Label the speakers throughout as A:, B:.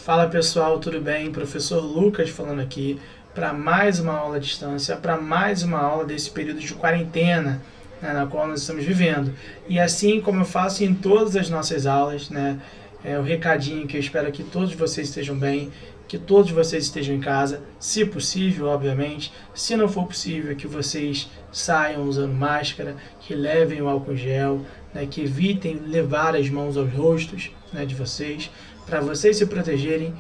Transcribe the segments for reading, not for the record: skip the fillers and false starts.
A: Fala pessoal, tudo bem? Professor Lucas falando aqui para mais uma aula à distância, para mais uma aula desse período de quarentena, né, na qual nós estamos vivendo. E assim como eu faço em todas as nossas aulas, né, o recadinho que eu espero que todos vocês estejam bem, que todos vocês estejam em casa, se possível, obviamente. Se não for possível, que vocês saiam usando máscara, que levem o álcool gel, né, que evitem levar as mãos aos rostos, né, de vocês, para vocês se protegerem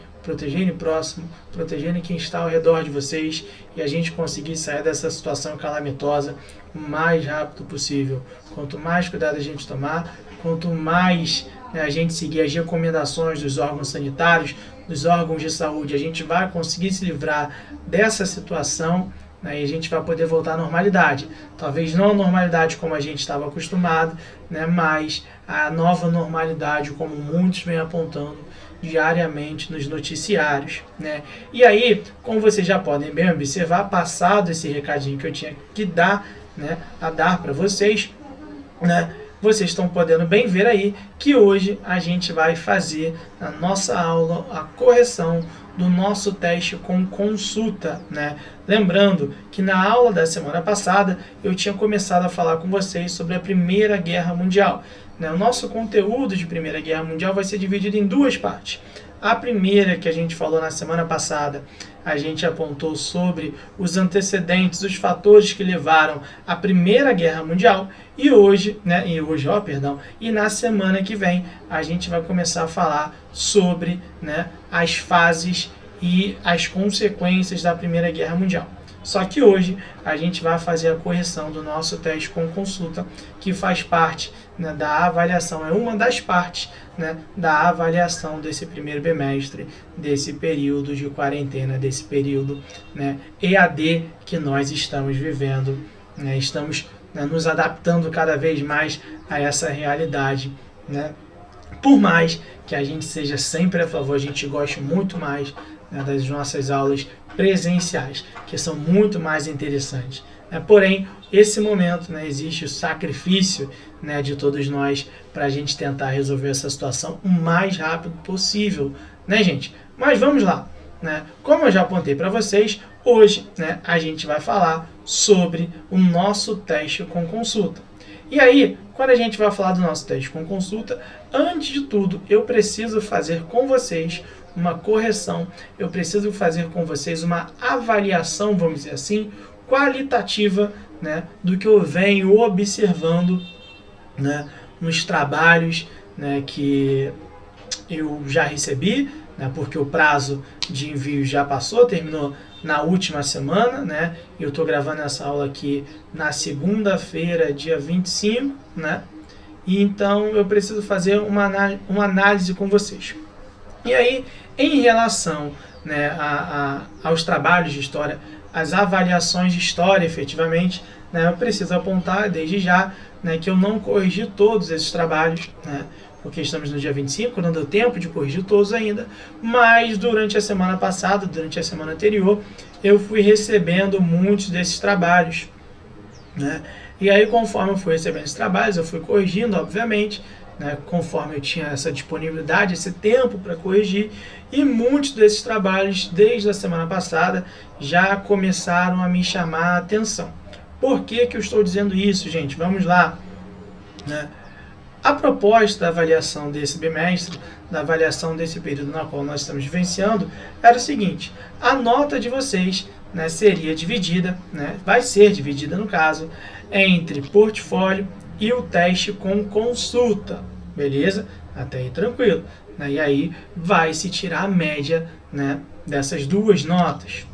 A: o próximo, protegerem quem está ao redor de vocês e a gente conseguir sair dessa situação calamitosa o mais rápido possível. Quanto mais cuidado a gente tomar, quanto mais, né, a gente seguir as recomendações dos órgãos sanitários, dos órgãos de saúde, a gente vai conseguir se livrar dessa situação, né, e a gente vai poder voltar à normalidade. Talvez não a normalidade como a gente estava acostumado, né, mas a nova normalidade como muitos vêm apontando diariamente nos noticiários, né? E aí, como vocês já podem bem observar, passado esse recadinho que eu tinha que dar, né, a dar para vocês, né, vocês estão podendo bem ver aí que hoje a gente vai fazer na nossa aula a correção do nosso teste com consulta, né? Lembrando que na aula da semana passada eu tinha começado a falar com vocês sobre a Primeira Guerra Mundial. O nosso conteúdo de Primeira Guerra Mundial vai ser dividido em duas partes. A primeira, que a gente falou na semana passada, a gente apontou sobre os antecedentes, os fatores que levaram à Primeira Guerra Mundial. E hoje, e na semana que vem, a gente vai começar a falar sobre, né, as fases e as consequências da Primeira Guerra Mundial. Só que hoje a gente vai fazer a correção do nosso teste com consulta, que faz parte, né, da avaliação, é uma das partes, né, da avaliação desse primeiro bimestre, desse período de quarentena, desse período, né, EAD que nós estamos vivendo, né, estamos, né, nos adaptando cada vez mais a essa realidade, né, por mais que a gente seja sempre a favor, a gente goste muito mais, né, das nossas aulas presenciais, que são muito mais interessantes. Porém, esse momento, né, existe o sacrifício, né, de todos nós para a gente tentar resolver essa situação o mais rápido possível, né, gente? Mas vamos lá, né? Como eu já apontei para vocês, hoje, né, a gente vai falar sobre o nosso teste com consulta. E aí, quando a gente vai falar do nosso teste com consulta, antes de tudo, eu preciso fazer com vocês uma correção, eu preciso fazer com vocês uma avaliação, vamos dizer assim, qualitativa, né, do que eu venho observando, né, nos trabalhos, né, que eu já recebi, né, porque o prazo de envio já passou, terminou na última semana, né? Eu estou gravando essa aula aqui na segunda-feira, dia 25, né? E então eu preciso fazer uma análise com vocês. E aí, em relação, né, aos trabalhos de história, as avaliações de história, efetivamente, né, eu preciso apontar desde já, né, que eu não corrigi todos esses trabalhos, né, porque estamos no dia 25, não deu tempo de corrigir todos ainda, mas durante a semana passada, durante a semana anterior, eu fui recebendo muitos desses trabalhos, né, e aí conforme eu fui recebendo esses trabalhos, eu fui corrigindo, obviamente, né, conforme eu tinha essa disponibilidade, esse tempo para corrigir, e muitos desses trabalhos, desde a semana passada, já começaram a me chamar a atenção. Por que que eu estou dizendo isso, gente? Vamos lá, né? A proposta da avaliação desse bimestre, da avaliação desse período na qual nós estamos vivenciando, era o seguinte: a nota de vocês, né, seria dividida, né, vai ser dividida no caso, entre portfólio e o teste com consulta, beleza? Até aí tranquilo, né? E aí vai se tirar a média, né, dessas duas notas.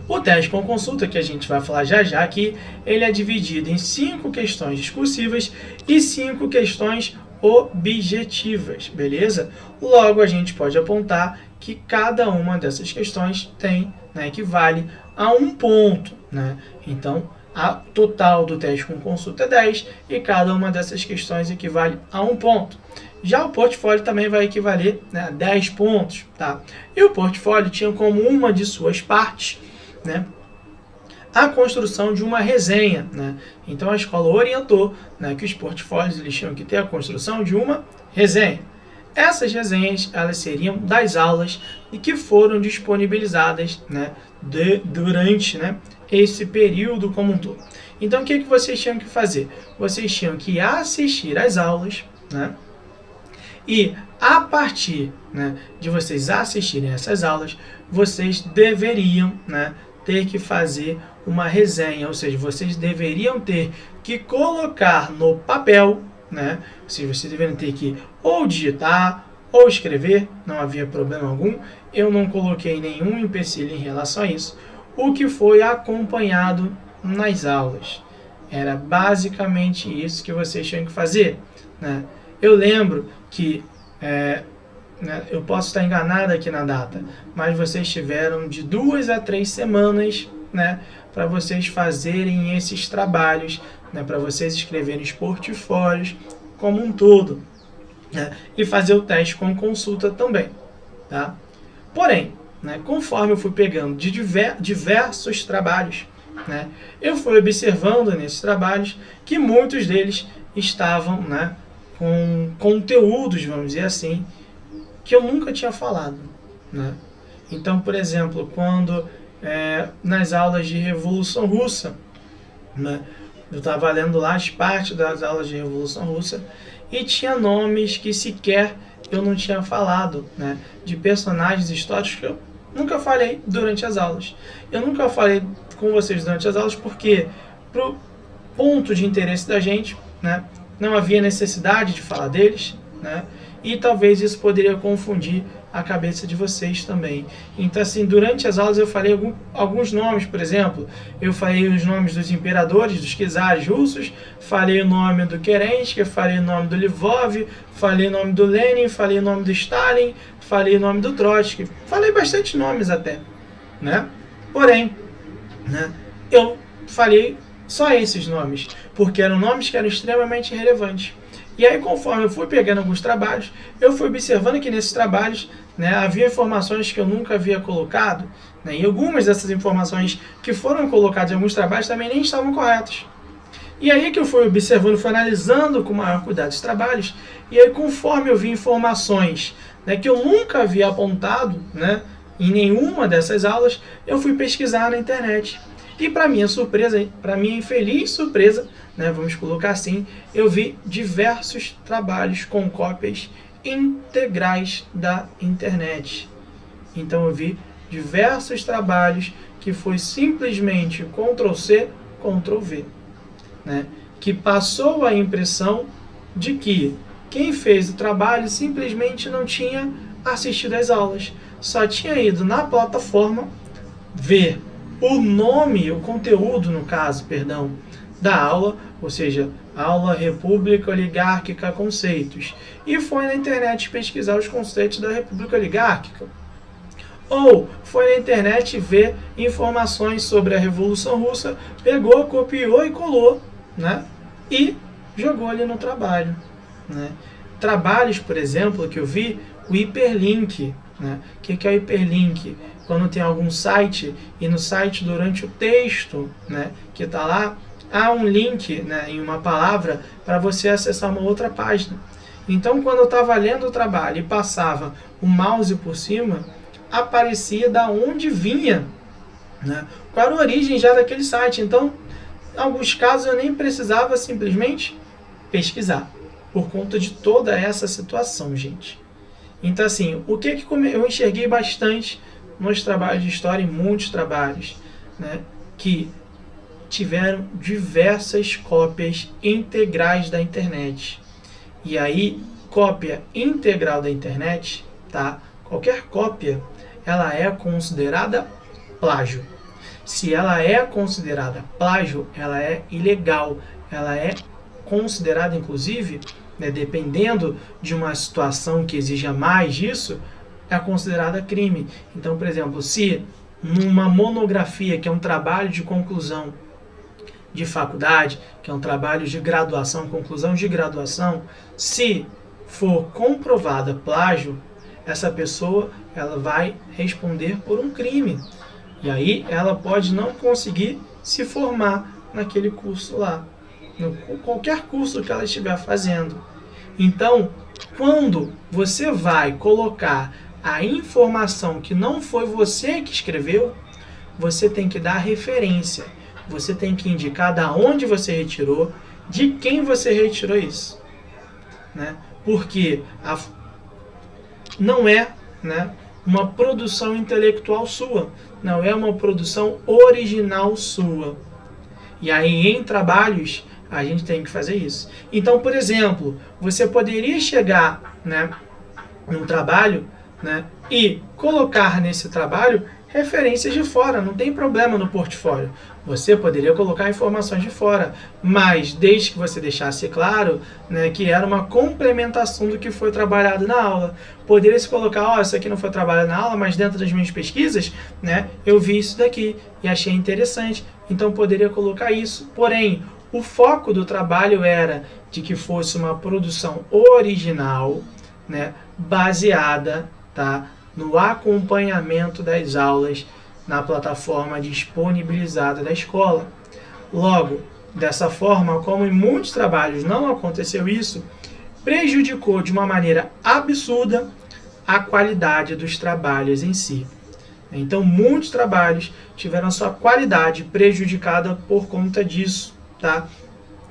A: O teste com consulta, que a gente vai falar já já aqui, ele é dividido em 5 questões discursivas e 5 questões objetivas, beleza? Logo, a gente pode apontar que cada uma dessas questões tem, né, equivale a 1 ponto, né? Então, a total do teste com consulta é 10 e cada uma dessas questões equivale a 1 ponto. Já o portfólio também vai equivaler, né, a 10 pontos, tá? E o portfólio tinha como uma de suas partes, né, a construção de uma resenha, né? Então a escola orientou, né, que os portfólios eles tinham que ter a construção de uma resenha. Essas resenhas, elas seriam das aulas e que foram disponibilizadas, né, durante, né, esse período como um todo. Então, o que vocês tinham que fazer? Vocês tinham que assistir às aulas, né, e a partir, né, de vocês assistirem essas aulas, vocês deveriam, né, ter que fazer uma resenha, ou seja, vocês deveriam ter que colocar no papel, né, ou seja, vocês deveriam ter que ou digitar ou escrever, não havia problema algum, eu não coloquei nenhum empecilho em relação a isso, o que foi acompanhado nas aulas. Era basicamente isso que vocês tinham que fazer, né? Eu lembro que, né, eu posso estar enganado aqui na data, mas vocês tiveram de 2 a 3 semanas, né, para vocês fazerem esses trabalhos, né, para vocês escreverem os portfólios como um todo, né, e fazer o teste com consulta também. Tá? Porém, né, conforme eu fui pegando de diversos trabalhos, né, eu fui observando nesses trabalhos que muitos deles estavam, né, com conteúdos, vamos dizer assim, que eu nunca tinha falado, né? Então, por exemplo, quando nas aulas de Revolução Russa, né, eu estava lendo lá as partes das aulas de Revolução Russa e tinha nomes que sequer eu não tinha falado, né, de personagens históricos que eu nunca falei durante as aulas. Eu nunca falei com vocês durante as aulas porque, pro ponto de interesse da gente, né, não havia necessidade de falar deles, né, e talvez isso poderia confundir a cabeça de vocês também. Então, assim, durante as aulas eu falei alguns nomes, por exemplo, eu falei os nomes dos imperadores, dos czares russos, falei o nome do Kerensky, falei o nome do Lvov, falei o nome do Lenin, falei o nome do Stalin, falei o nome do Trotsky, falei bastante nomes até, né? Porém, né, eu falei só esses nomes, porque eram nomes que eram extremamente relevantes. E aí, conforme eu fui pegando alguns trabalhos, eu fui observando que nesses trabalhos, né, havia informações que eu nunca havia colocado, né, e algumas dessas informações que foram colocadas em alguns trabalhos também nem estavam corretas. E aí que eu fui observando, fui analisando com maior cuidado os trabalhos, e aí conforme eu vi informações, né, que eu nunca havia apontado, né, em nenhuma dessas aulas, eu fui pesquisar na internet. E para minha surpresa, para minha infeliz surpresa, né, vamos colocar assim, eu vi diversos trabalhos com cópias integrais da internet. Então eu vi diversos trabalhos que foi simplesmente Ctrl+C, Ctrl+V, né, que passou a impressão de que quem fez o trabalho simplesmente não tinha assistido às aulas, só tinha ido na plataforma ver o nome, o conteúdo, no caso, perdão, da aula, ou seja, aula República Oligárquica Conceitos, e foi na internet pesquisar os conceitos da República Oligárquica. Ou foi na internet ver informações sobre a Revolução Russa, pegou, copiou e colou, né? E jogou ali no trabalho, né? Trabalhos, por exemplo, que eu vi, o hiperlink, né? O que é o hiperlink? Quando tem algum site e no site, durante o texto, né, que está lá, há um link, né, em uma palavra para você acessar uma outra página. Então, quando eu estava lendo o trabalho e passava o mouse por cima, aparecia da onde vinha, né, qual era a origem já daquele site. Então, em alguns casos eu nem precisava simplesmente pesquisar, por conta de toda essa situação, gente. Então, assim, o que eu enxerguei bastante nos trabalhos de história, em muitos trabalhos, né, que tiveram diversas cópias integrais da internet. E aí, cópia integral da internet, tá? Qualquer cópia, ela é considerada plágio. Se ela é considerada plágio, ela é ilegal. Ela é considerada, inclusive, né, dependendo de uma situação que exija mais disso, é considerada crime. Então, por exemplo, se numa monografia, que é um trabalho de conclusão de faculdade, que é um trabalho de graduação, conclusão de graduação, se for comprovada plágio, essa pessoa ela vai responder por um crime. E aí ela pode não conseguir se formar naquele curso lá, qualquer curso que ela estiver fazendo. Então, Quando você vai colocar a informação que não foi você que escreveu, você tem que dar referência. Você tem que indicar da onde você retirou, de quem você retirou isso. Né? Porque não é, né, uma produção intelectual sua, não é uma produção original sua. E aí, em trabalhos, a gente tem que fazer isso. Então, por exemplo, você poderia chegar, né, num trabalho, né, e colocar nesse trabalho referências de fora, não tem problema no portfólio. Você poderia colocar informações de fora, mas desde que você deixasse claro, né, que era uma complementação do que foi trabalhado na aula. Poderia se colocar, isso aqui não foi trabalhado na aula, mas dentro das minhas pesquisas, né, eu vi isso daqui e achei interessante, então poderia colocar isso. Porém, o foco do trabalho era de que fosse uma produção original, né, baseada, tá, no acompanhamento das aulas na plataforma disponibilizada da escola. Logo, dessa forma, como em muitos trabalhos não aconteceu isso, prejudicou de uma maneira absurda a qualidade dos trabalhos em si. Então, muitos trabalhos tiveram sua qualidade prejudicada por conta disso, tá?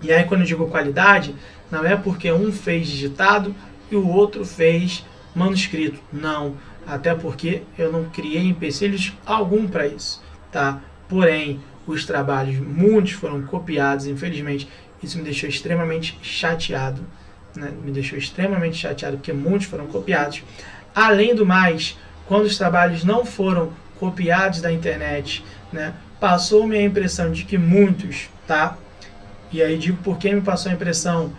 A: E aí, quando eu digo qualidade, não é porque um fez digitado e o outro fez manuscrito. Não, até porque eu não criei empecilhos algum para isso, tá? Porém, os trabalhos, muitos foram copiados, infelizmente, isso me deixou extremamente chateado, né? Me deixou extremamente chateado porque muitos foram copiados. Além do mais, quando os trabalhos não foram copiados da internet, né, passou-me a impressão de que muitos, tá? E aí digo porque me passou a impressão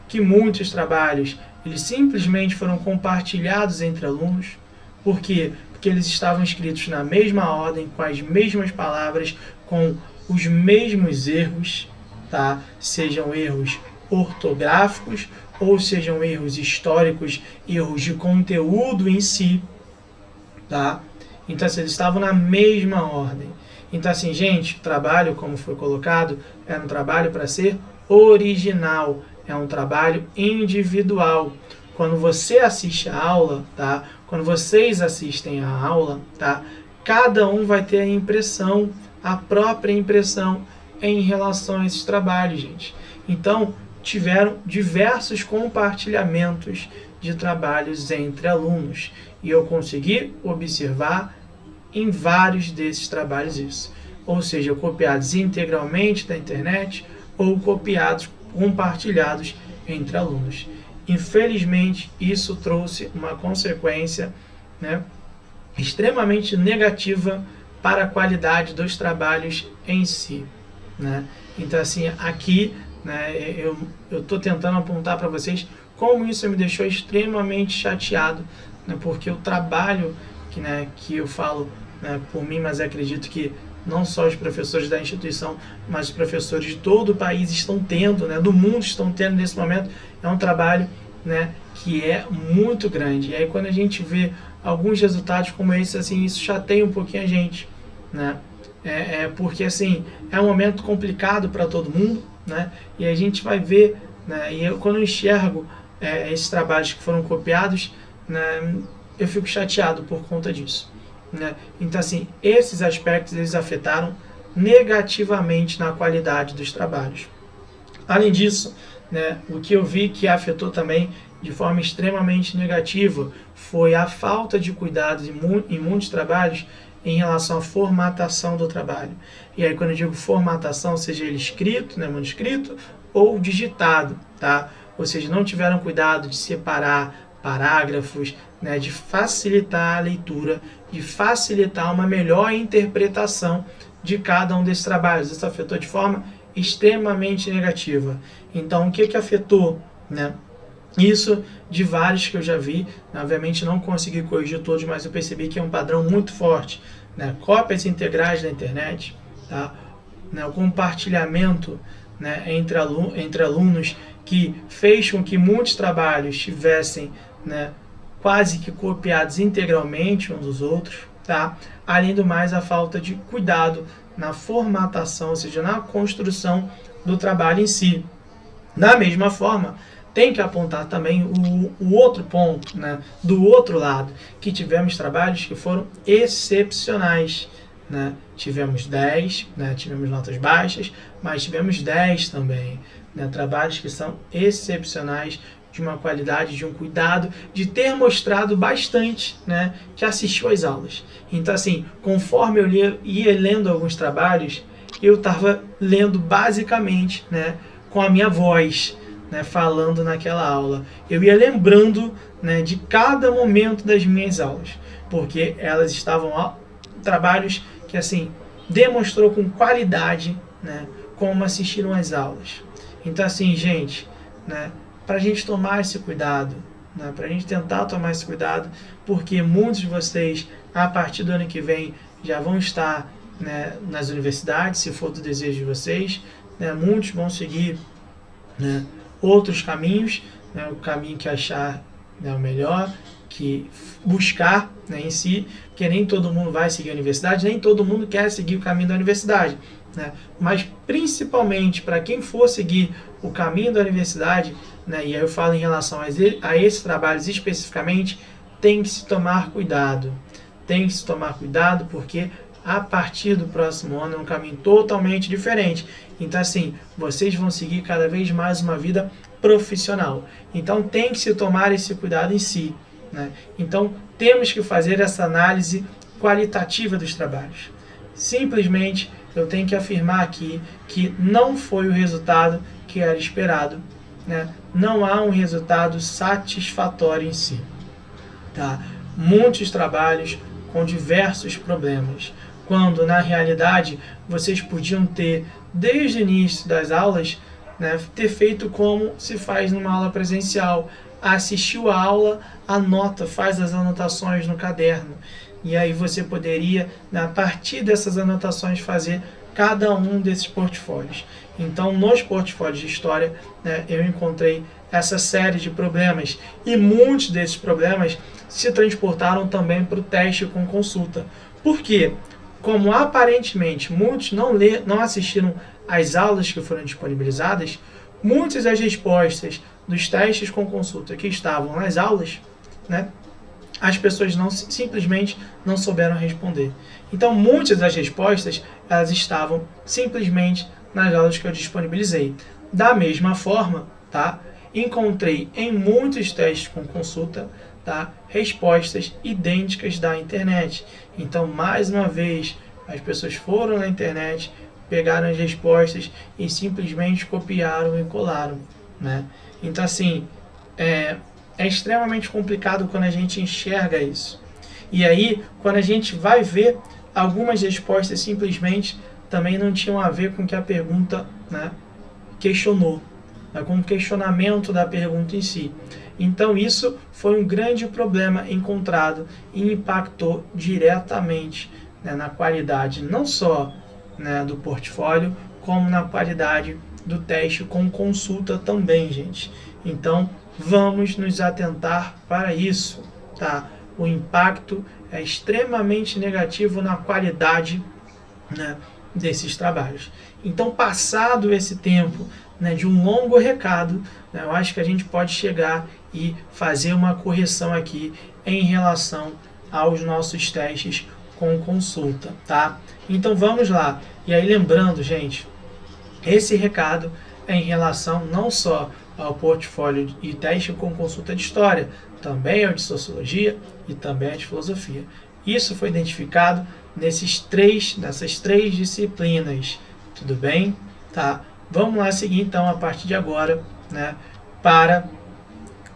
A: que muitos trabalhos, eles simplesmente foram compartilhados entre alunos. Por quê? Porque eles estavam escritos na mesma ordem, com as mesmas palavras, com os mesmos erros, tá? Sejam erros ortográficos ou sejam erros históricos, erros de conteúdo em si, tá? Então, assim, eles estavam na mesma ordem. Então, assim, gente, o trabalho, como foi colocado, é um trabalho para ser original, é um trabalho individual. Quando você assiste a aula, tá? Quando vocês assistem a aula, tá? Cada um vai ter a impressão, a própria impressão em relação a esses trabalhos, gente. Então, tiveram diversos compartilhamentos de trabalhos entre alunos. E eu consegui observar em vários desses trabalhos isso. Ou seja, copiados integralmente da internet ou copiados, compartilhados entre alunos. Infelizmente, isso trouxe uma consequência, né, extremamente negativa para a qualidade dos trabalhos em si, né? Então, assim, aqui, né, eu estou tentando apontar para vocês como isso me deixou extremamente chateado, né, porque o trabalho que eu falo, né, por mim, mas acredito que não só os professores da instituição, mas os professores de todo o país estão tendo, né, do mundo estão tendo nesse momento, é um trabalho, né, que é muito grande. E aí quando a gente vê alguns resultados como esse, assim, isso chateia um pouquinho a gente, né? Porque assim, é um momento complicado para todo mundo, né? E a gente vai ver, né, e quando eu enxergo esses trabalhos que foram copiados, né, eu fico chateado por conta disso, né? Então, assim, esses aspectos eles afetaram negativamente na qualidade dos trabalhos. Além disso, né, o que eu vi que afetou também de forma extremamente negativa foi a falta de cuidados em muitos trabalhos em relação à formatação do trabalho. E aí, quando eu digo formatação, seja ele escrito, né, manuscrito, ou digitado, tá? Ou seja, não tiveram cuidado de separar parágrafos, né, de facilitar a leitura, de facilitar uma melhor interpretação de cada um desses trabalhos. Isso afetou de forma extremamente negativa. Então, o que afetou, né? Isso de vários que eu já vi, obviamente não consegui corrigir todos, mas eu percebi que é um padrão muito forte, né? Cópias integrais da internet, tá? Né? O compartilhamento, né, entre alunos que fez com que muitos trabalhos tivessem, né, quase que copiados integralmente uns dos outros, tá? Além do mais, a falta de cuidado na formatação, ou seja, na construção do trabalho em si. Da mesma forma, tem que apontar também o outro ponto, né, do outro lado, que tivemos trabalhos que foram excepcionais, né? Tivemos 10, né, tivemos notas baixas, mas tivemos 10 também, né, trabalhos que são excepcionais, de uma qualidade, de um cuidado, de ter mostrado bastante, né, que assistiu às aulas. Então, assim, conforme eu ia lendo alguns trabalhos, eu estava lendo basicamente, né, com a minha voz, né, falando naquela aula. Eu ia lembrando, né, de cada momento das minhas aulas, porque elas estavam trabalhos que, assim, demonstrou com qualidade, né, como assistiram às aulas. Então, assim, gente, né, para a gente tomar esse cuidado, né, para a gente tentar tomar esse cuidado, porque muitos de vocês, a partir do ano que vem, já vão estar, né, nas universidades, se for do desejo de vocês, né, muitos vão seguir, né, outros caminhos, né, o caminho que achar, né, o melhor, que buscar, né, em si, porque nem todo mundo vai seguir a universidade, nem todo mundo quer seguir o caminho da universidade, né, mas principalmente para quem for seguir o caminho da universidade, né, e aí eu falo em relação a esses trabalhos especificamente, tem que se tomar cuidado, porque a partir do próximo ano é um caminho totalmente diferente. Então, assim, vocês vão seguir cada vez mais uma vida profissional. Então, tem que se tomar esse cuidado em si, né? Então, temos que fazer essa análise qualitativa dos trabalhos. Simplesmente, eu tenho que afirmar aqui que não foi o resultado que era esperado, né? Não há um resultado satisfatório em si, tá? Muitos trabalhos com diversos problemas, quando na realidade vocês podiam ter, desde o início das aulas, né, ter feito como se faz numa aula presencial. Assistiu a aula, anota, faz as anotações no caderno. E aí você poderia, a partir dessas anotações, fazer cada um desses portfólios. Então, nos portfólios de história, né, eu encontrei essa série de problemas, e muitos desses problemas se transportaram também para o teste com consulta. Por quê? Como aparentemente muitos não assistiram às aulas que foram disponibilizadas, muitas das respostas dos testes com consulta que estavam nas aulas, né, as pessoas simplesmente não souberam responder. Então, muitas das respostas elas estavam simplesmente nas aulas que eu disponibilizei. Da mesma forma, tá, encontrei em muitos testes com consulta, tá, respostas idênticas da internet. Então, mais uma vez, as pessoas foram na internet, pegaram as respostas e simplesmente copiaram e colaram, né? Então, assim, é extremamente complicado quando a gente enxerga isso. E aí, quando a gente vai ver, algumas respostas simplesmente também não tinham a ver com o que a pergunta, né, questionou, né, com o questionamento da pergunta em si. Então, isso foi um grande problema encontrado e impactou diretamente, né, na qualidade não só, né, do portfólio, como na qualidade do teste com consulta também, gente. Então, vamos nos atentar para isso, tá? O impacto é extremamente negativo na qualidade, né, desses trabalhos. Então, passado esse tempo, né, de um longo recado, né, eu acho que a gente pode chegar e fazer uma correção aqui em relação aos nossos testes com consulta, tá? Então, vamos lá. E aí, lembrando, gente, esse recado é em relação não só ao portfólio e teste com consulta de história, também ao de sociologia e também ao de filosofia. Isso foi identificado nessas três disciplinas, tudo bem? Tá? Vamos lá seguir então a partir de agora, né, para,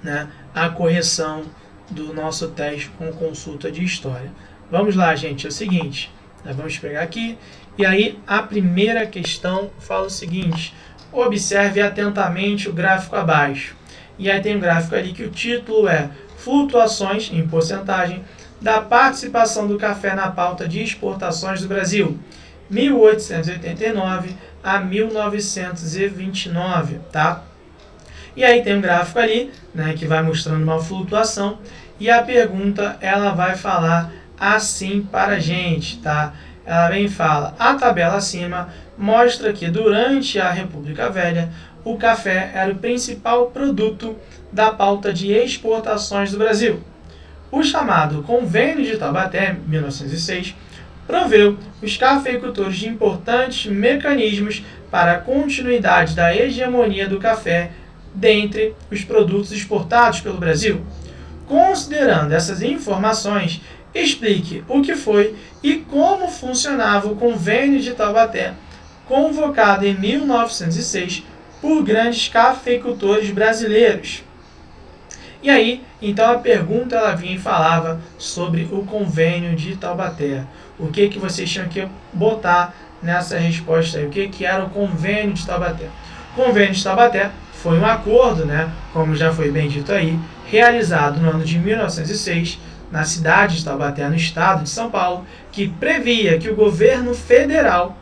A: né, a correção do nosso teste com consulta de história. Vamos lá, gente, é o seguinte, nós vamos pegar aqui, e aí a primeira questão fala o seguinte: observe atentamente o gráfico abaixo. E aí tem um gráfico ali que o título é Flutuações em porcentagem da participação do café na pauta de exportações do Brasil, 1889 a 1929, tá? E aí tem um gráfico ali, né, que vai mostrando uma flutuação, e a pergunta ela vai falar assim para a gente, tá? Ela vem e fala: a tabela acima mostra que durante a República Velha o café era o principal produto da pauta de exportações do Brasil. O chamado Convênio de Taubaté, 1906, proveu os cafeicultores de importantes mecanismos para a continuidade da hegemonia do café dentre os produtos exportados pelo Brasil. Considerando essas informações, explique o que foi e como funcionava o Convênio de Taubaté, convocado em 1906 por grandes cafeicultores brasileiros. E aí, então a pergunta ela vinha e falava sobre o Convênio de Taubaté. O que vocês tinham que botar nessa resposta aí? O que era o Convênio de Taubaté? O Convênio de Taubaté foi um acordo, como já foi bem dito aí, realizado no ano de 1906, na cidade de Taubaté, no estado de São Paulo, que previa que o governo federal,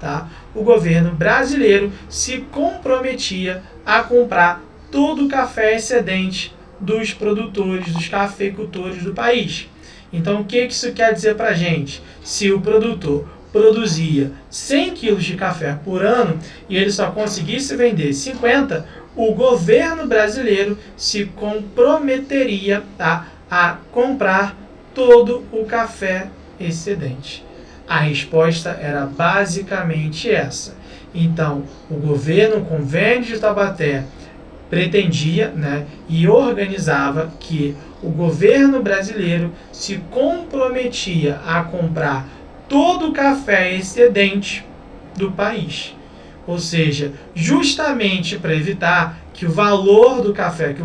A: o governo brasileiro, se comprometia a comprar todo o café excedente dos produtores, dos cafeicultores do país. Então, o que isso quer dizer para a gente? Se o produtor produzia 100 quilos de café por ano e ele só conseguisse vender 50, o governo brasileiro se comprometeria a comprar todo o café excedente. A resposta era basicamente essa. Então, o Convênio de Taubaté, pretendia e organizava que o governo brasileiro se comprometia a comprar todo o café excedente do país. Ou seja, justamente para evitar que o valor do café, que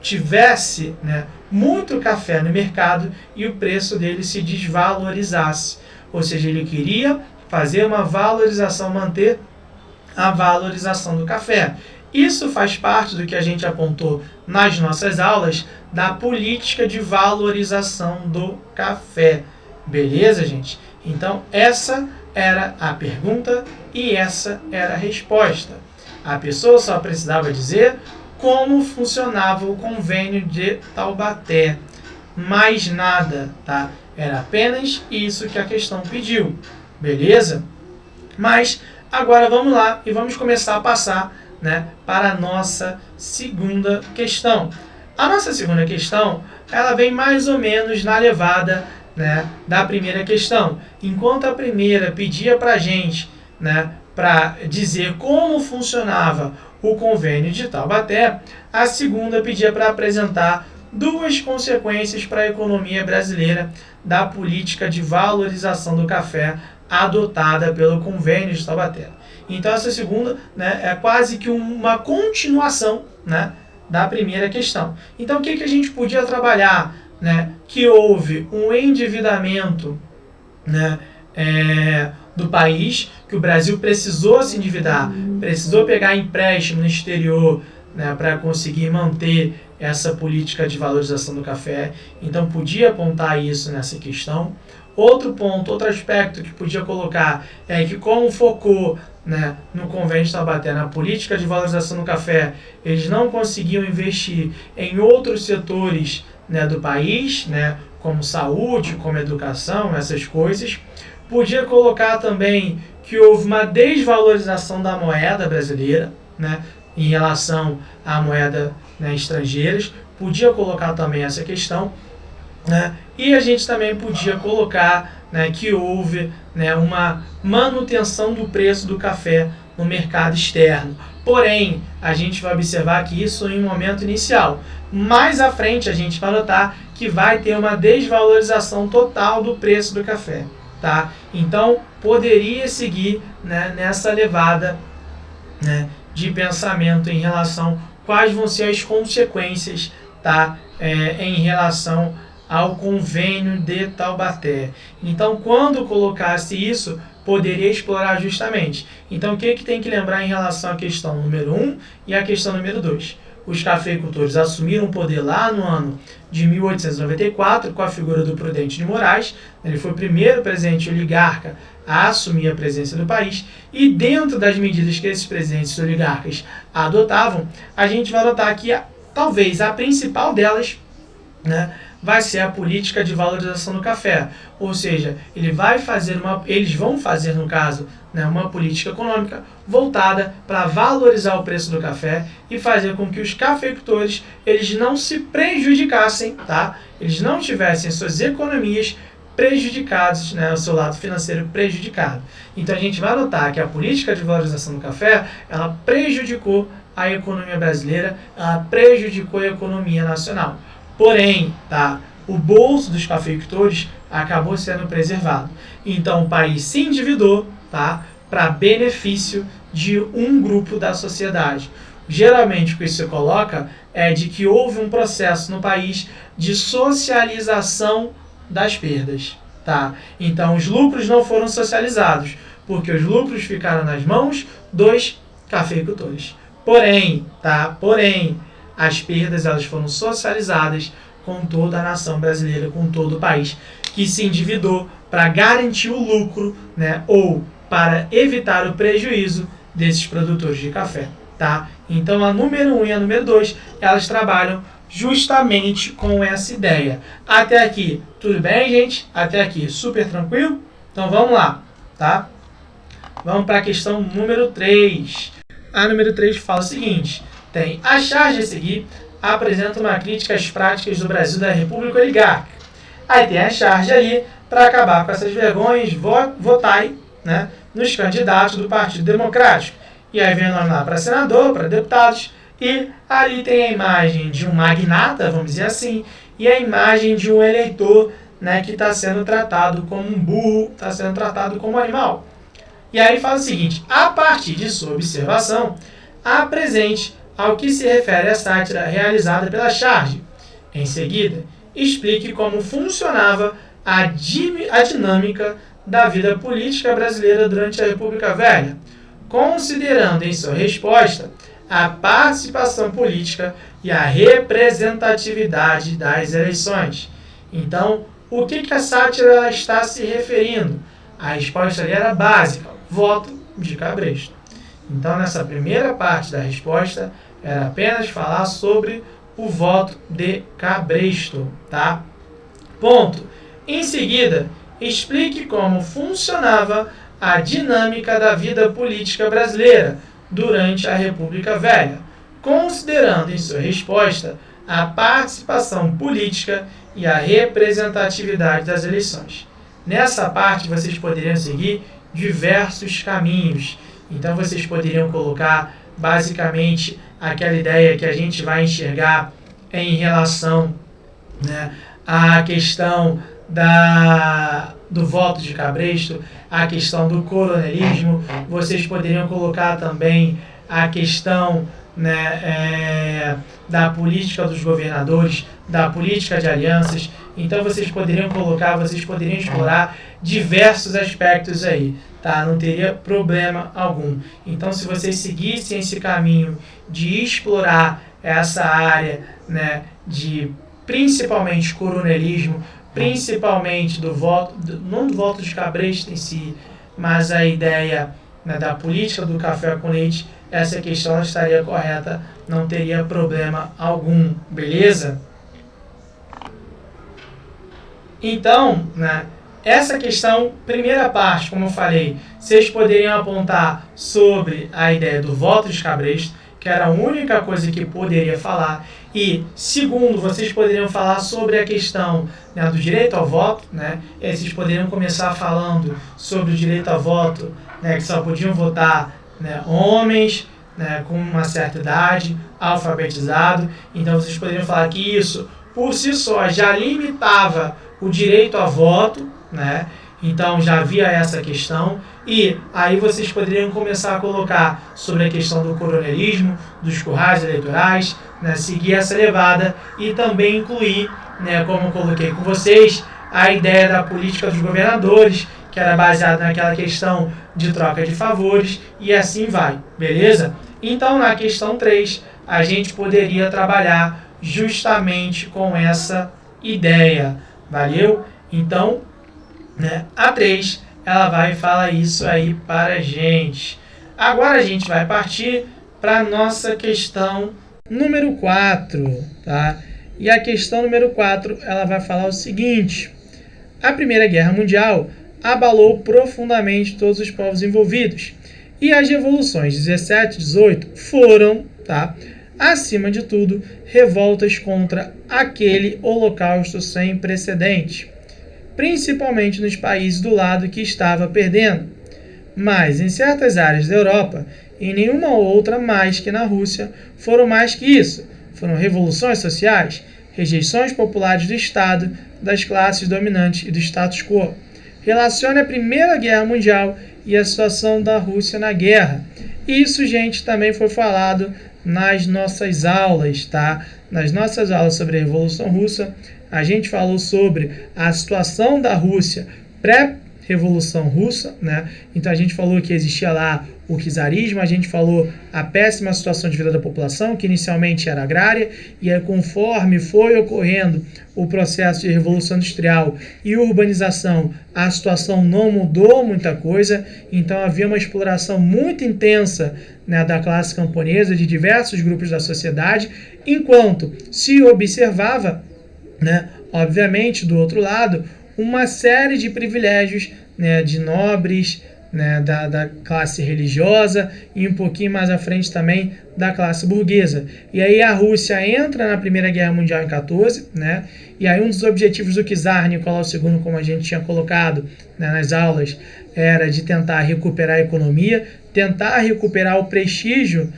A: tivesse muito café no mercado e o preço dele se desvalorizasse. Ou seja, ele queria fazer uma valorização, manter a valorização do café. Isso faz parte do que a gente apontou nas nossas aulas da política de valorização do café. Beleza, gente? Então, essa era a pergunta e essa era a resposta. A pessoa só precisava dizer como funcionava o Convênio de Taubaté. Mais nada, Era apenas isso que a questão pediu. Beleza? Mas agora vamos lá e vamos começar a passar para a nossa segunda questão. A nossa segunda questão, ela vem mais ou menos na levada da primeira questão. Enquanto a primeira pedia para a gente para dizer como funcionava o Convênio de Taubaté, a segunda pedia para apresentar duas consequências para a economia brasileira da política de valorização do café adotada pelo Convênio de Taubaté. Então, essa segunda é quase que uma continuação da primeira questão. Então, o que a gente podia trabalhar? Que houve um endividamento do país, que o Brasil precisou se endividar, precisou pegar empréstimo no exterior para conseguir manter essa política de valorização do café. Então, podia apontar isso nessa questão. Outro ponto, outro aspecto que podia colocar é que, como focou no Convênio de Taubaté, na política de valorização do café, eles não conseguiam investir em outros setores do país, como saúde, como educação, essas coisas. Podia colocar também que houve uma desvalorização da moeda brasileira, em relação à moeda estrangeiras. Podia colocar também essa questão. E a gente também podia colocar que houve uma manutenção do preço do café no mercado externo. Porém, a gente vai observar que isso em um momento inicial. Mais à frente, a gente vai notar que vai ter uma desvalorização total do preço do café. Então, poderia seguir nessa levada de pensamento em relação a quais vão ser as consequências em relação ao Convênio de Taubaté. Então, quando colocasse isso, poderia explorar justamente. Então, o que tem que lembrar em relação à questão número 1 e à questão número 2? Os cafeicultores assumiram o poder lá no ano de 1894 com a figura do Prudente de Moraes. Ele foi o primeiro presidente oligarca a assumir a presidência do país, e dentro das medidas que esses presidentes oligarcas adotavam, a gente vai notar que talvez a principal delas vai ser a política de valorização do café. Ou seja, eles vão fazer, no caso, né, uma política econômica voltada para valorizar o preço do café e fazer com que os cafeicultores eles não se prejudicassem, tá? Eles não tivessem suas economias prejudicados, né, o seu lado financeiro prejudicado. Então a gente vai notar que a política de valorização do café, ela prejudicou a economia brasileira, ela prejudicou a economia nacional. Porém, tá, o bolso dos cafeicultores acabou sendo preservado. Então o país se endividou, tá, para benefício de um grupo da sociedade. Geralmente o que isso se coloca é de que houve um processo no país de socialização das perdas, tá? Então os lucros não foram socializados, porque os lucros ficaram nas mãos dos cafeicultores. Porém, as perdas elas foram socializadas com toda a nação brasileira, com todo o país, que se endividou para garantir o lucro, né, ou para evitar o prejuízo desses produtores de café, tá? Então a número 1 e a número 2, elas trabalham justamente com essa ideia. Até aqui, tudo bem, gente? Até aqui, super tranquilo? Então vamos lá, tá? Vamos para a questão número 3. A número 3 fala o seguinte: tem a charge a seguir apresenta uma crítica às práticas do Brasil da República Oligárquica. Aí tem a charge ali para acabar com essas vergonhas, votai, né, nos candidatos do Partido Democrático. E aí vem o nome lá para senador, para deputados, e ali tem a imagem de um magnata, vamos dizer assim, e a imagem de um eleitor, né, que está sendo tratado como um burro, está sendo tratado como animal. E aí fala o seguinte: a partir de sua observação, apresente ao que se refere a sátira realizada pela charge. Em seguida, explique como funcionava a dinâmica da vida política brasileira durante a República Velha, considerando em sua resposta a participação política e a representatividade das eleições. Então, o que a sátira está se referindo? A resposta ali era básica: voto de Cabresto. Então, nessa primeira parte da resposta, era apenas falar sobre o voto de Cabresto, tá? Ponto. Em seguida, explique como funcionava a dinâmica da vida política brasileira durante a República Velha, considerando em sua resposta a participação política e a representatividade das eleições. Nessa parte, vocês poderiam seguir diversos caminhos. Então, vocês poderiam colocar, basicamente, aquela ideia que a gente vai enxergar em relação, né, à questão do voto de Cabresto, a questão do coronelismo. Vocês poderiam colocar também a questão, né, da política dos governadores, da política de alianças. Então vocês poderiam explorar diversos aspectos aí, tá? Não teria problema algum. Então, se vocês seguissem esse caminho de explorar essa área, né, de principalmente coronelismo, principalmente do voto, não do voto de Cabresto em si, mas a ideia, né, da política do café com leite, essa questão estaria correta, não teria problema algum, beleza? Então, né, essa questão, primeira parte, como eu falei, vocês poderiam apontar sobre a ideia do voto de Cabresto, que era a única coisa que poderia falar. E, segundo, vocês poderiam falar sobre a questão, né, do direito ao voto, né? E aí vocês poderiam começar falando sobre o direito ao voto, né, que só podiam votar, né, homens, né, com uma certa idade, alfabetizado. Então, vocês poderiam falar que isso, por si só, já limitava o direito a voto, né? Então já havia essa questão, e aí vocês poderiam começar a colocar sobre a questão do coronelismo, dos currais eleitorais, né? Seguir essa levada e também incluir, né, como eu coloquei com vocês, a ideia da política dos governadores, que era baseada naquela questão de troca de favores, e assim vai, beleza? Então na questão 3, a gente poderia trabalhar justamente com essa ideia, valeu? Então, né, a 3, ela vai falar isso aí para a gente. Agora a gente vai partir para a nossa questão número 4, tá? E a questão número 4, ela vai falar o seguinte: a Primeira Guerra Mundial abalou profundamente todos os povos envolvidos. E as revoluções 17 e 18 foram, acima de tudo, revoltas contra aquele holocausto sem precedente, principalmente nos países do lado que estava perdendo. Mas em certas áreas da Europa, em nenhuma outra mais que na Rússia, foram mais que isso. Foram revoluções sociais, rejeições populares do Estado, das classes dominantes e do status quo. Relacione a Primeira Guerra Mundial e a situação da Rússia na guerra. Isso, gente, também foi falado nas nossas aulas, Nas nossas aulas sobre a Revolução Russa, a gente falou sobre a situação da Rússia pré-Revolução Russa, Então a gente falou que existia lá o czarismo, a gente falou a péssima situação de vida da população, que inicialmente era agrária, e aí conforme foi ocorrendo o processo de Revolução Industrial e urbanização, a situação não mudou muita coisa, então havia uma exploração muito intensa da classe camponesa, de diversos grupos da sociedade, enquanto se observava, obviamente, do outro lado, uma série de privilégios de nobres, da classe religiosa e um pouquinho mais à frente também da classe burguesa. E aí a Rússia entra na Primeira Guerra Mundial em 14, e aí um dos objetivos do czar Nicolau II, como a gente tinha colocado nas aulas, era de tentar recuperar a economia, tentar recuperar o prestígio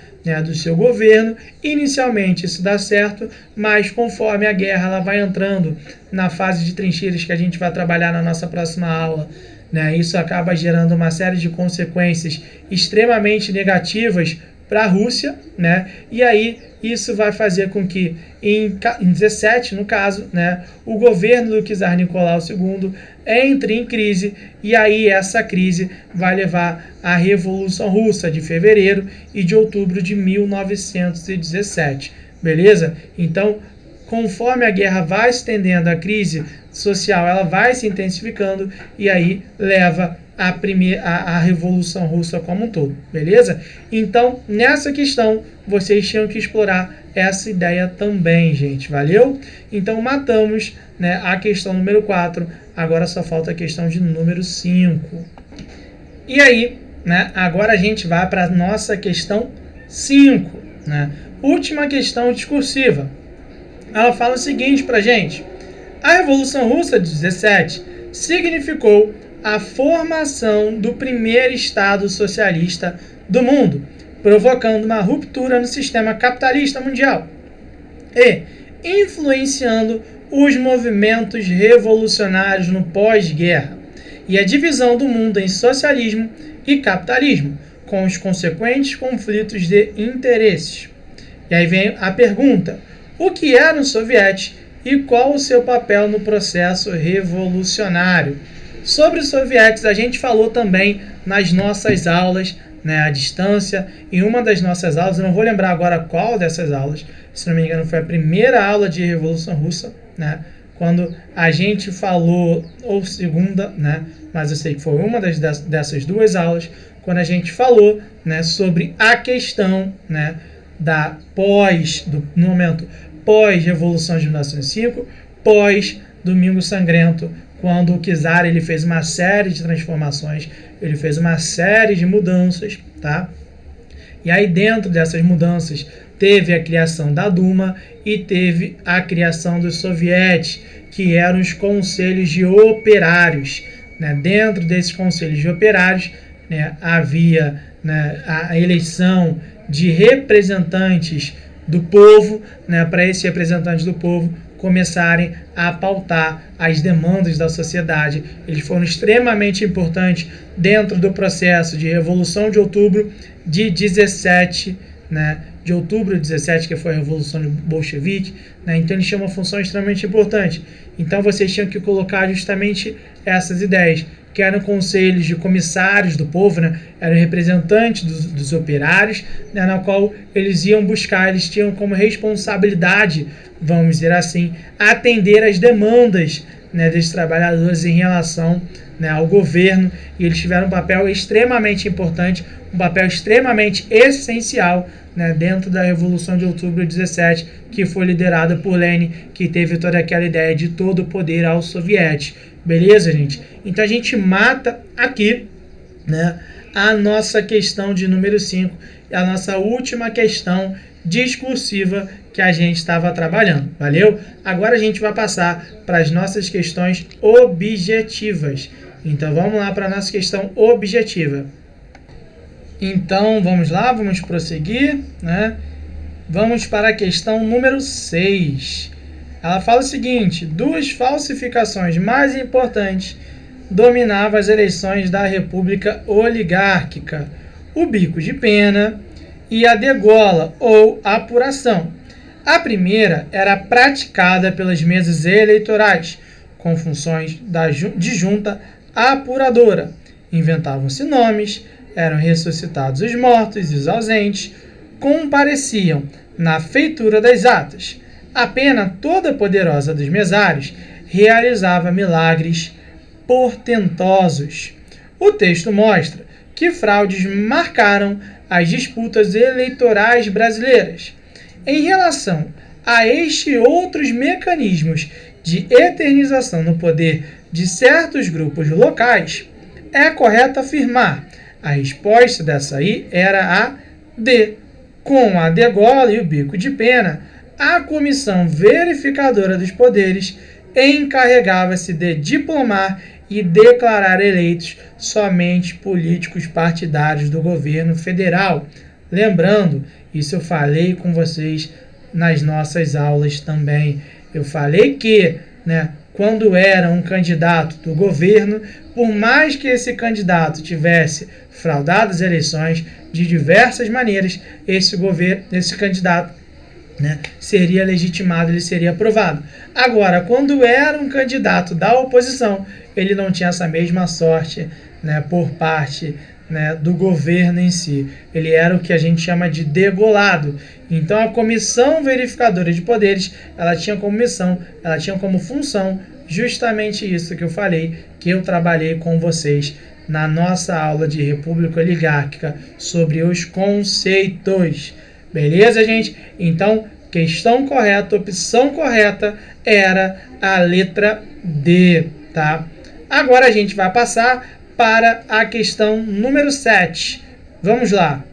A: do seu governo. Inicialmente isso dá certo, mas conforme a guerra ela vai entrando na fase de trincheiras que a gente vai trabalhar na nossa próxima aula, isso acaba gerando uma série de consequências extremamente negativas para a Rússia, e aí isso vai fazer com que em 17, no caso, o governo do czar Nicolau II entre em crise, e aí essa crise vai levar à Revolução Russa de fevereiro e de outubro de 1917, beleza? Então, conforme a guerra vai se estendendo, a crise social ela vai se intensificando, e aí leva a Revolução Russa como um todo, beleza? Então, nessa questão, vocês tinham que explorar essa ideia também, gente, valeu? Então, matamos a questão número 4, agora só falta a questão de número 5. E aí, agora a gente vai para a nossa questão 5, última questão discursiva. Ela fala o seguinte para a gente: a Revolução Russa de 17 significou a formação do primeiro Estado socialista do mundo, provocando uma ruptura no sistema capitalista mundial e influenciando os movimentos revolucionários no pós-guerra e a divisão do mundo em socialismo e capitalismo, com os consequentes conflitos de interesses. E aí vem a pergunta: o que eram os sovietes e qual o seu papel no processo revolucionário? Sobre os sovietes, a gente falou também nas nossas aulas, à distância. Em uma das nossas aulas, eu não vou lembrar agora qual dessas aulas, se não me engano foi a primeira aula de Revolução Russa, quando a gente falou, ou segunda, mas eu sei que foi uma dessas duas aulas, quando a gente falou sobre a questão no momento pós-Revolução de 1905, pós-Domingo Sangrento, quando o czar ele fez uma série de transformações, ele fez uma série de mudanças, E aí dentro dessas mudanças teve a criação da Duma e teve a criação dos sovietes, que eram os conselhos de operários, Dentro desses conselhos de operários, havia a eleição de representantes do povo, para esses representantes do povo começarem a pautar as demandas da sociedade. Eles foram extremamente importantes dentro do processo de Revolução de Outubro de 17, de outubro de 17, que foi a Revolução Bolchevique, Então eles tinham uma função extremamente importante. Então vocês tinham que colocar justamente essas ideias, que eram conselhos de comissários do povo, eram representantes dos operários, na qual eles iam buscar, eles tinham como responsabilidade, vamos dizer assim, atender as demandas né, desses trabalhadores em relação, né, ao governo, e eles tiveram um papel extremamente importante, um papel extremamente essencial, né, dentro da Revolução de Outubro de 17, que foi liderada por Lenin, que teve toda aquela ideia de todo o poder aos soviéticos. Beleza, gente? Então a gente mata aqui, né, a nossa questão de número 5, a nossa última questão discursiva que a gente estava trabalhando, valeu? Agora a gente vai passar para as nossas questões objetivas. Então vamos lá para a nossa questão objetiva. Então vamos lá, vamos prosseguir, né? Vamos para a questão número 6. Ela fala o seguinte: duas falsificações mais importantes dominavam as eleições da República Oligárquica: o bico de pena e a degola, ou apuração. A primeira era praticada pelas mesas eleitorais, com funções de junta apuradora. Inventavam-se nomes, eram ressuscitados os mortos e os ausentes, compareciam na feitura das atas. A pena toda poderosa dos mesários realizava milagres portentosos. O texto mostra que fraudes marcaram as disputas eleitorais brasileiras. Em relação a estes outros mecanismos de eternização no poder de certos grupos locais, é correto afirmar: a resposta dessa aí era a D. Com a degola e o bico de pena, a Comissão Verificadora dos Poderes encarregava-se de diplomar e declarar eleitos somente políticos partidários do governo federal. Lembrando, isso eu falei com vocês nas nossas aulas também. Eu falei que, né, quando era um candidato do governo, por mais que esse candidato tivesse fraudado as eleições de diversas maneiras, esse candidato, né, seria legitimado, ele seria aprovado. Agora, quando era um candidato da oposição, ele não tinha essa mesma sorte, né, por parte, né, do governo em si. Ele era o que a gente chama de degolado. Então a Comissão Verificadora de Poderes, ela tinha como função justamente isso que eu falei, que eu trabalhei com vocês na nossa aula de República Oligárquica sobre os conceitos. Beleza, gente? Então, questão correta, opção correta era a letra D, tá? Agora a gente vai passar para a questão número 7. Vamos lá.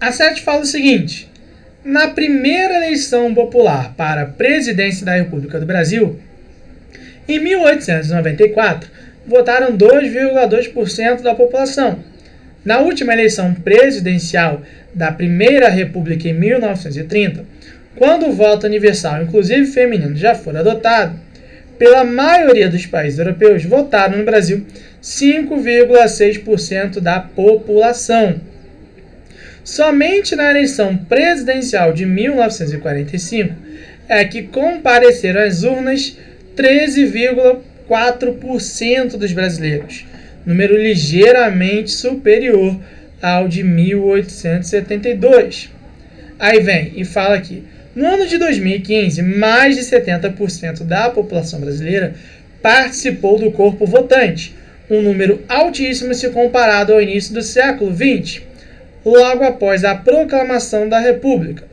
A: A 7 fala o seguinte: na primeira eleição popular para a presidência da República do Brasil, em 1894, votaram 2,2% da população. Na última eleição presidencial da Primeira República em 1930, quando o voto universal, inclusive feminino, já for adotado, pela maioria dos países europeus, votaram no Brasil 5,6% da população. Somente na eleição presidencial de 1945 é que compareceram às urnas 13,4% dos brasileiros, número ligeiramente superior ao de 1872. Aí vem e fala aqui: no ano de 2015, mais de 70% da população brasileira participou do corpo votante, um número altíssimo se comparado ao início do século XX, logo após a proclamação da República.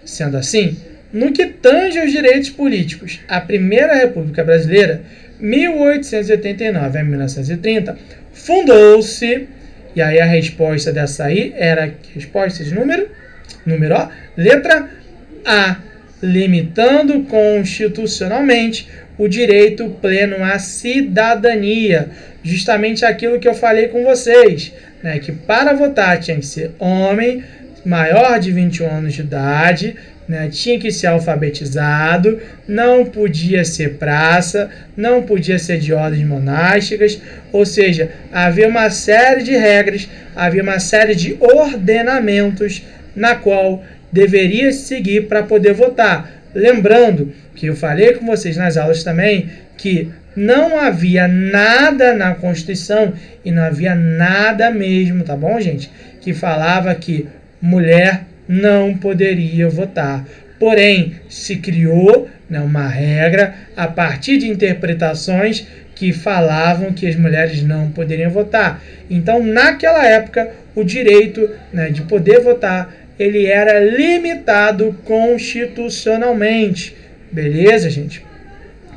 A: Sendo assim, no que tange aos direitos políticos, a Primeira República Brasileira, 1889 a 1930, fundou-se, e aí a resposta dessa aí era, resposta de número ó, letra A, limitando constitucionalmente o direito pleno à cidadania, justamente aquilo que eu falei com vocês, né, que para votar tinha que ser homem, maior de 21 anos de idade, né, tinha que ser alfabetizado, não podia ser praça, não podia ser de ordens monásticas, ou seja, havia uma série de regras, havia uma série de ordenamentos na qual deveria seguir para poder votar. Lembrando que eu falei com vocês nas aulas também que não havia nada na Constituição, e não havia nada mesmo, tá bom, gente, que falava que mulher não poderia votar. Porém, se criou, né, uma regra a partir de interpretações que falavam que as mulheres não poderiam votar. Então, naquela época, o direito, né, de poder votar, ele era limitado constitucionalmente. Beleza, gente?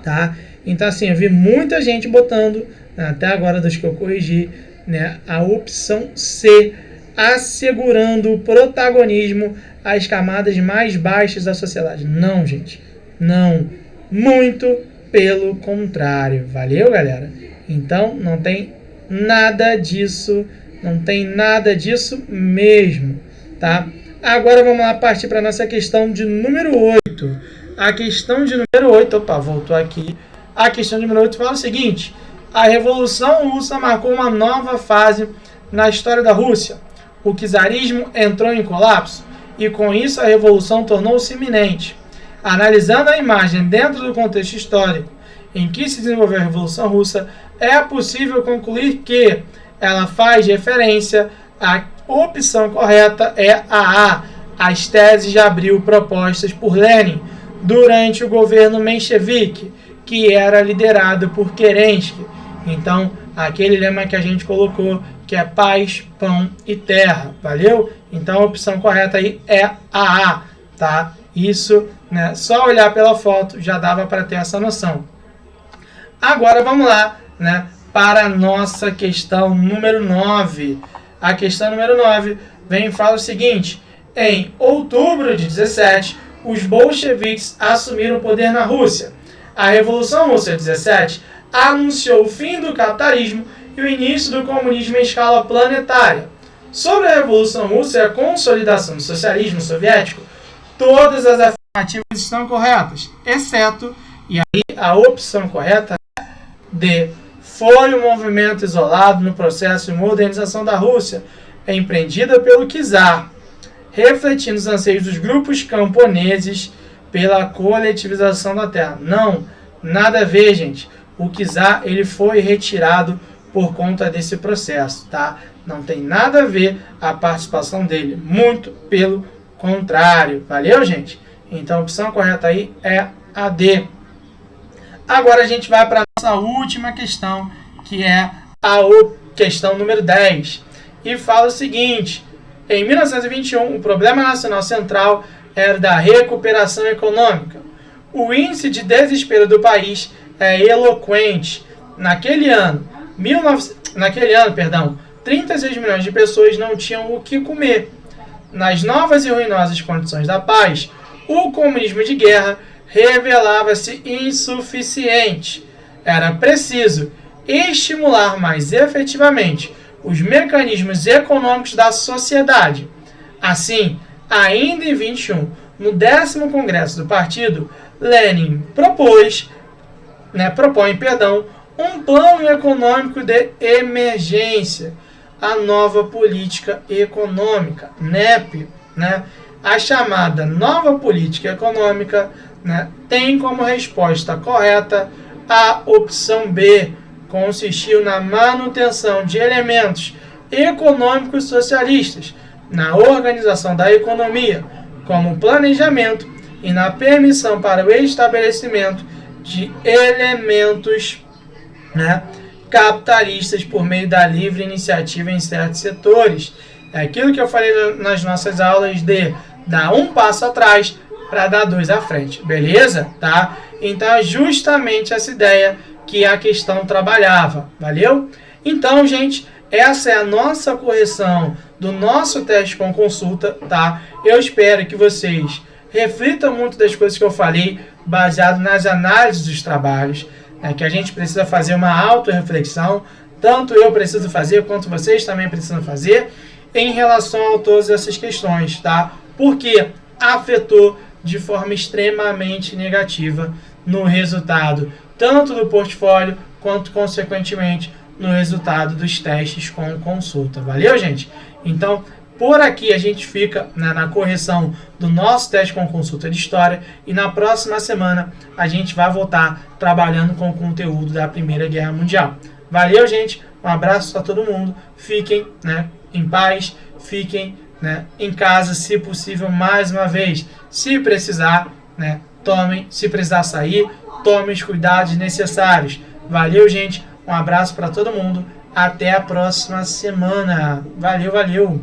A: Tá? Então, assim, eu vi muita gente botando, até agora dos que eu corrigi, né, a opção C, assegurando o protagonismo às camadas mais baixas da sociedade. Não, gente. Não. Muito pelo contrário. Valeu, galera? Então, não tem nada disso. Não tem nada disso mesmo, tá? Agora vamos lá partir para a nossa questão de número 8. A questão de número 8, opa, voltou aqui. A questão de número 8 fala o seguinte: a Revolução Russa marcou uma nova fase na história da Rússia. O czarismo entrou em colapso e com isso a revolução tornou-se iminente. Analisando a imagem dentro do contexto histórico em que se desenvolveu a Revolução Russa, é possível concluir que ela faz referência à opção correta é a A, as teses de Abril propostas por Lenin durante o governo menchevique, que era liderado por Kerensky. Então, aquele lema que a gente colocou, que é paz, pão e terra, valeu? Então, a opção correta aí é a A, tá? Isso, né, só olhar pela foto já dava para ter essa noção. Agora, vamos lá, né, para a nossa questão número 9. A questão número 9 vem e fala o seguinte: em outubro de 17, os bolcheviques assumiram o poder na Rússia. A Revolução Russa 17 anunciou o fim do capitalismo e o início do comunismo em escala planetária. Sobre a Revolução Russa e a consolidação do socialismo soviético, todas as afirmativas estão corretas, exceto, e aí a opção correta é D. Foi um movimento isolado no processo de modernização da Rússia, empreendida pelo czar, refletindo os anseios dos grupos camponeses pela coletivização da terra. Não, nada a ver, gente. O czar, ele foi retirado por conta desse processo, tá? Não tem nada a ver a participação dele, muito pelo contrário. Valeu, gente? Então a opção correta aí é a D. Agora a gente vai para a nossa última questão, que é a questão número 10. E fala o seguinte: em 1921, o problema nacional central era da recuperação econômica. O índice de desespero do país é eloquente. Naquele ano, 36 milhões de pessoas não tinham o que comer. Nas novas e ruinosas condições da paz, o comunismo de guerra revelava-se insuficiente. Era preciso estimular mais efetivamente os mecanismos econômicos da sociedade. Assim, ainda em 21, no 10º Congresso do Partido, Lenin propõe um plano econômico de emergência, a nova política econômica, NEP, né? A chamada nova política econômica, né, tem como resposta correta a opção B, consistiu na manutenção de elementos econômicos socialistas na organização da economia, como planejamento, e na permissão para o estabelecimento de elementos, né, capitalistas por meio da livre iniciativa em certos setores. É aquilo que eu falei nas nossas aulas de dar um passo atrás para dar dois à frente, beleza? Tá? Então é justamente essa ideia que a questão trabalhava, valeu? Então, gente, essa é a nossa correção do nosso teste com consulta, tá? Eu espero que vocês reflitam muito das coisas que eu falei, baseado nas análises dos trabalhos, né, que a gente precisa fazer uma autorreflexão, tanto eu preciso fazer, quanto vocês também precisam fazer, em relação a todas essas questões, tá? Porque afetou de forma extremamente negativa no resultado, tanto do portfólio, quanto, consequentemente, no resultado dos testes com consulta. Valeu, gente? Então, por aqui a gente fica, né, na correção do nosso teste com consulta de história, e na próxima semana a gente vai voltar trabalhando com o conteúdo da Primeira Guerra Mundial. Valeu, gente? Um abraço a todo mundo. Fiquem, né, em paz, fiquem né, em casa, se possível, mais uma vez. Se precisar, né, se precisar sair, tome os cuidados necessários. Valeu, gente. Um abraço para todo mundo. Até a próxima semana. Valeu, valeu.